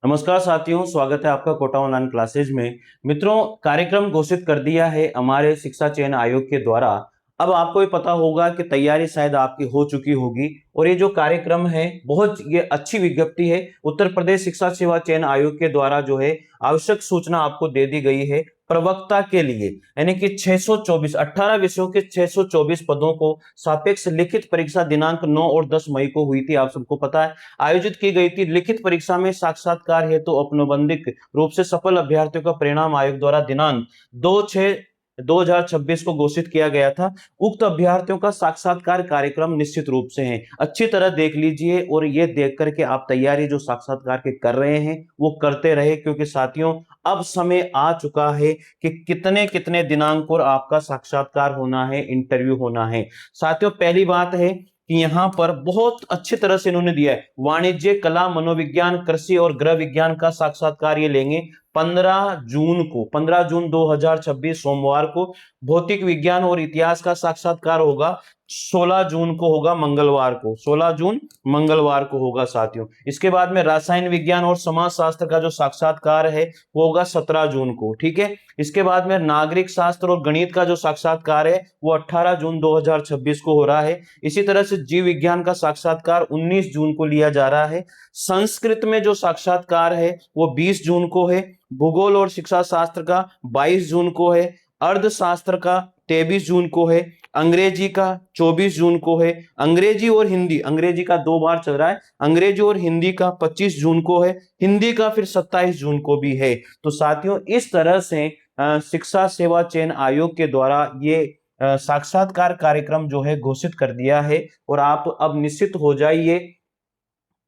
नमस्कार साथियों, स्वागत है आपका कोटा ऑनलाइन क्लासेज में। मित्रों, कार्यक्रम घोषित कर दिया है हमारे शिक्षा चयन आयोग के द्वारा। अब आपको भी पता होगा कि तैयारी शायद आपकी हो चुकी होगी और ये जो कार्यक्रम है बहुत ये अच्छी विज्ञप्ति है। उत्तर प्रदेश शिक्षा सेवा चयन आयोग के द्वारा जो है आवश्यक सूचना आपको दे दी गई है प्रवक्ता के लिए, यानी कि 624 18 विषयों के 624 पदों को सापेक्ष लिखित परीक्षा दिनांक 9 और 10 मई को हुई थी। आप सबको पता है आयोजित की गई थी। लिखित परीक्षा में साक्षात्कार हेतु औपनिबंधिक रूप से सफल अभ्यर्थियों का परिणाम आयोग द्वारा दिनांक 2/6/2026 को घोषित किया गया था। उक्त अभ्यर्थियों का साक्षात्कार कार्यक्रम निश्चित रूप से है, अच्छी तरह देख लीजिए और ये देख करके आप तैयारी जो साक्षात्कार के कर रहे हैं वो करते रहे, क्योंकि साथियों अब समय आ चुका है कि कितने कितने दिनांक पर आपका साक्षात्कार होना है, इंटरव्यू होना है। साथियों, पहली बात है कि यहां पर बहुत अच्छी तरह से इन्होंने दिया है वाणिज्य, कला, मनोविज्ञान, कृषि और गृह विज्ञान का साक्षात्कार ये लेंगे 15 जून 2026 सोमवार को। भौतिक विज्ञान और इतिहास का साक्षात्कार होगा 16 जून को, होगा मंगलवार को, 16 जून मंगलवार को होगा साथियों। इसके बाद में रसायन विज्ञान और समाज शास्त्र का जो साक्षात्कार है वो होगा 17 जून को, ठीक है। इसके बाद में नागरिक शास्त्र और गणित का जो साक्षात्कार है वो 18 जून 2026 को हो रहा है। इसी तरह से जीव विज्ञान का साक्षात्कार 19 जून को लिया जा रहा है। संस्कृत में जो साक्षात्कार है वो 20 जून को है। भूगोल और शिक्षा शास्त्र का 22 जून को है। अर्थशास्त्र का 23 जून को है। अंग्रेजी का 24 जून को है। अंग्रेजी और हिंदी, अंग्रेजी का 2 बार चल रहा है, अंग्रेजी और हिंदी का 25 जून को है। हिंदी का फिर 27 जून को भी है। तो साथियों, इस तरह से शिक्षा सेवा चयन आयोग के द्वारा ये साक्षात्कार कार्यक्रम जो है घोषित कर दिया है। और आप अब निश्चित हो जाइए,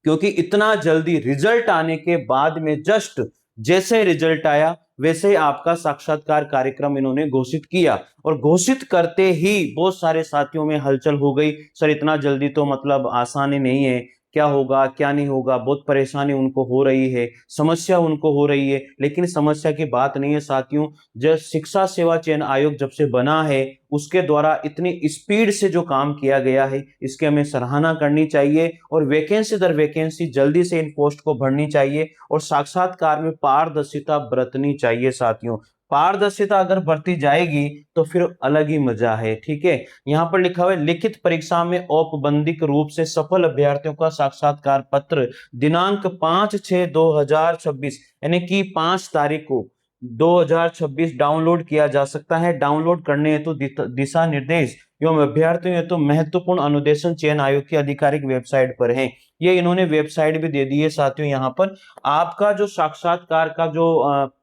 क्योंकि इतना जल्दी रिजल्ट आने के बाद में जस्ट जैसे रिजल्ट आया वैसे ही आपका साक्षात्कार कार्यक्रम इन्होंने घोषित किया। और घोषित करते ही बहुत सारे साथियों में हलचल हो गई, सर इतना जल्दी तो मतलब आसानी नहीं है, क्या होगा क्या नहीं होगा, बहुत परेशानी उनको हो रही है, समस्या उनको हो रही है। लेकिन समस्या की बात नहीं है साथियों, जब शिक्षा सेवा चयन आयोग जब से बना है उसके द्वारा इतनी स्पीड से जो काम किया गया है इसकी हमें सराहना करनी चाहिए। और वैकेंसी दर वैकेंसी जल्दी से इन पोस्ट को भरनी चाहिए और साक्षात्कार में पारदर्शिता बरतनी चाहिए साथियों। पारदर्शिता अगर बरती जाएगी तो फिर अलग ही मजा है, ठीक है। यहां पर लिखा हुआ है लिखित परीक्षा में औपबंधिक रूप से सफल अभ्यर्थियों का साक्षात्कार पत्र दिनांक 5/6/2026 यानी कि 5 तारीख को 2026 डाउनलोड किया जा सकता है। डाउनलोड करने हेतु दिशा निर्देश एवं अभ्यर्थियों हेतु महत्वपूर्ण अनुदेशन चयन आयोग की आधिकारिक वेबसाइट पर है। ये इन्होंने वेबसाइट भी दे दी है साथियों। यहाँ पर आपका जो साक्षात्कार का जो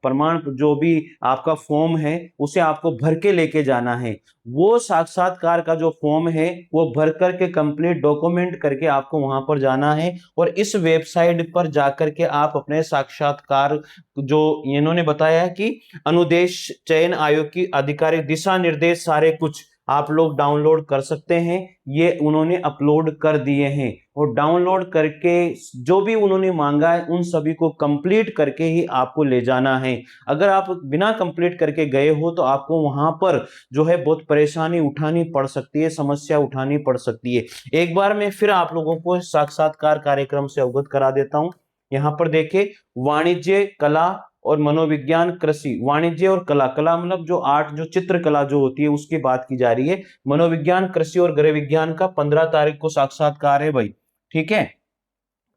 प्रमाण जो भी आपका फॉर्म है उसे आपको भर के लेके जाना है। वो साक्षात्कार का जो फॉर्म है वो भर करके कंप्लीट डॉक्यूमेंट करके आपको वहां पर जाना है और इस वेबसाइट पर जाकर के आप अपने साक्षात्कार जो इन्होंने बताया है कि अनुदेश चयन आयोग की आधिकारिक दिशा निर्देश सारे कुछ आप लोग डाउनलोड कर सकते हैं। ये उन्होंने अपलोड कर दिए हैं और डाउनलोड करके जो भी उन्होंने मांगा है उन सभी को कंप्लीट करके ही आपको ले जाना है। अगर आप बिना कंप्लीट करके गए हो तो आपको वहां पर जो है बहुत परेशानी उठानी पड़ सकती है, समस्या उठानी पड़ सकती है। एक बार मैं फिर आप लोगों को साक्षात्कार कार्यक्रम से अवगत करा देता हूं। यहाँ पर देखिए, वाणिज्य, कला और मनोविज्ञान, कृषि, वाणिज्य और कला, कला मतलब जो आर्ट, जो चित्रकला जो होती है उसकी बात की जा रही है। मनोविज्ञान, कृषि और गृह विज्ञान का 15 तारीख को साक्षात्कार है भाई, ठीक है,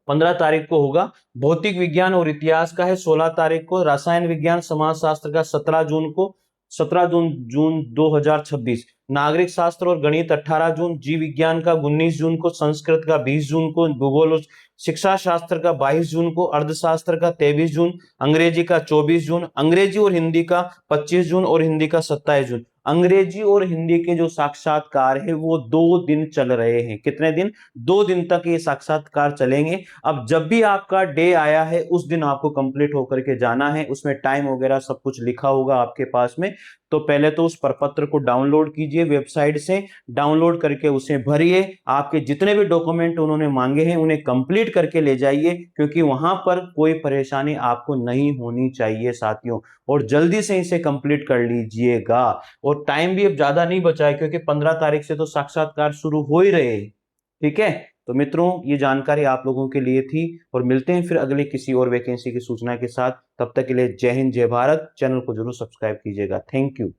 15 तारीख को होगा। भौतिक विज्ञान और इतिहास का है 16 तारीख को। रसायन विज्ञान समाजशास्त्र का 17 जून को, 17 जून 2026। नागरिक शास्त्र और गणित 18 जून। जीव विज्ञान का 19 जून को। संस्कृत का 20 जून को। भूगोल और शिक्षा शास्त्र का 22 जून को। अर्थशास्त्र का 23 जून। अंग्रेजी का 24 जून। अंग्रेजी और हिंदी का 25 जून और हिंदी का 27 जून। अंग्रेजी और हिंदी के जो साक्षात्कार है वो 2 दिन चल रहे हैं। कितने दिन? 2 दिन तक ये साक्षात्कार चलेंगे। अब जब भी आपका डे आया है उस दिन आपको कंप्लीट होकर के जाना है। उसमें टाइम वगैरह सब कुछ लिखा होगा आपके पास में। तो पहले तो उस प्रपत्र को डाउनलोड कीजिए वेबसाइट से, डाउनलोड करके उसे भरिए। आपके जितने भी डॉक्यूमेंट उन्होंने मांगे हैं उन्हें कंप्लीट करके ले जाइए, क्योंकि वहां पर कोई परेशानी आपको नहीं होनी चाहिए साथियों। और जल्दी से इसे कंप्लीट कर लीजिएगा। और टाइम भी अब ज्यादा नहीं बचा है, क्योंकि 15 तारीख से तो साक्षात्कार शुरू हो ही रहे हैं, ठीक है। तो मित्रों, ये जानकारी आप लोगों के लिए थी और मिलते हैं फिर अगले किसी और वैकेंसी की सूचना के साथ। तब तक के लिए जय हिंद, जय भारत। चैनल को जरूर सब्सक्राइब कीजिएगा। Thank you.